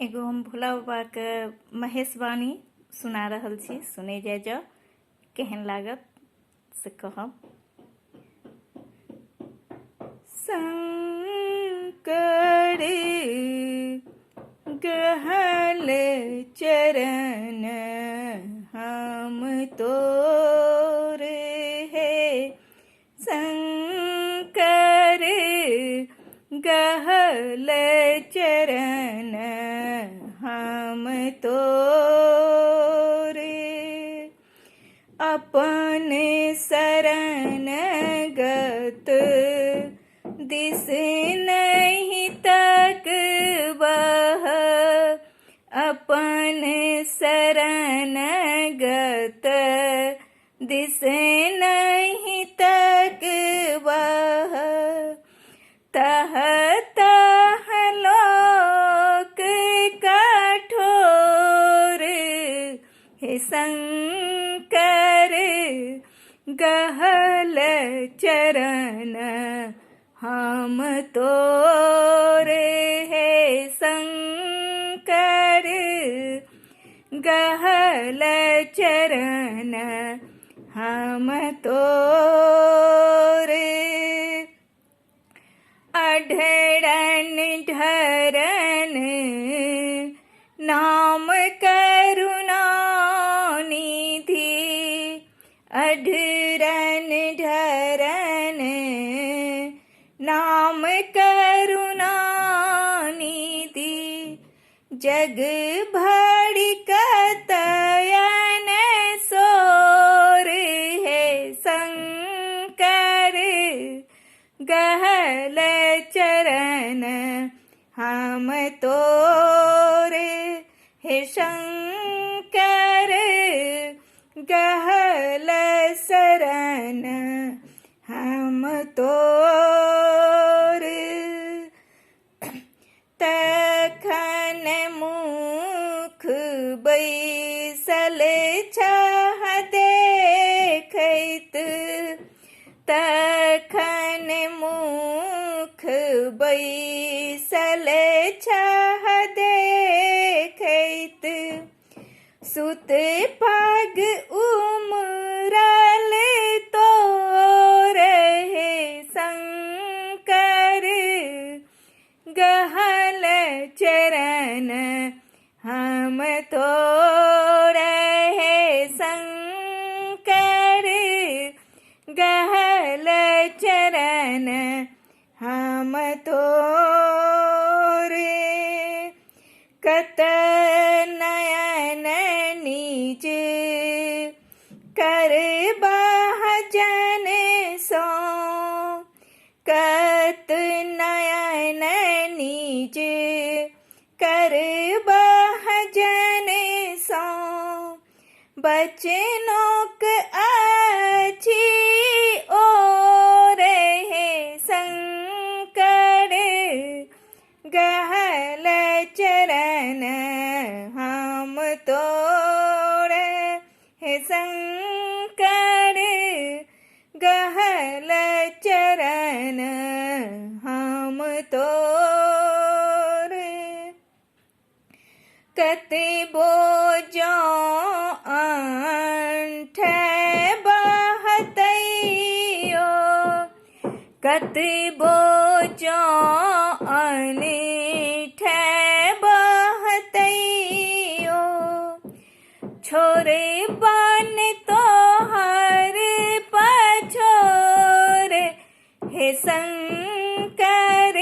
एगो हम भोला बाबा के महेश वाणी सुना रहल छी, सुने जाओ केहन लागत से कहब। शंकर गहल चरण हम तोरे है, शंकर गहल चरण हम तोरे। अपन शरण गत दिस नहीं तक बह, अपन शरण गत दिस नहीं तक बह। तह तह लोक कठोर हे शंकर गहल चरण हम तोरे है, शंकर गहल चरण हम तोरे। अढरन ढरन नाम करुणा निधि, अढरन ढरन नाम करुणा निधि। जग भड़कतयन सोर है, शंकर गहल चरण हम तोरे हे, शंकर गहल शरण हम तोरे। तखन मुख बैसल छह देखैत, तखन मुख बैसल छह देखैत। सुत पग उमरल तोर हे, शंकर गहल चरण हम तोरे है, शंकर गहल चरण हम तोरे। कत नयन निज कर जन सो, कत नयन निज कर जन सो। बचनों के अच्छी ओर है, शंकर गहल चरण हम तोरे है, शंकर गहल चरण हम तोरे। कते बोझो अंठ बहतैयो, कते बोझो अनिठ बहतैयो। छोरे बन तोहर पछोर हे, शंकर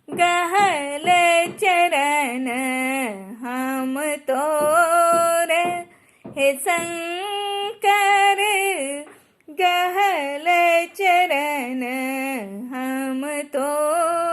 गहल चरण हम तोरे हे, शंकर गहल चरण हम तोरे।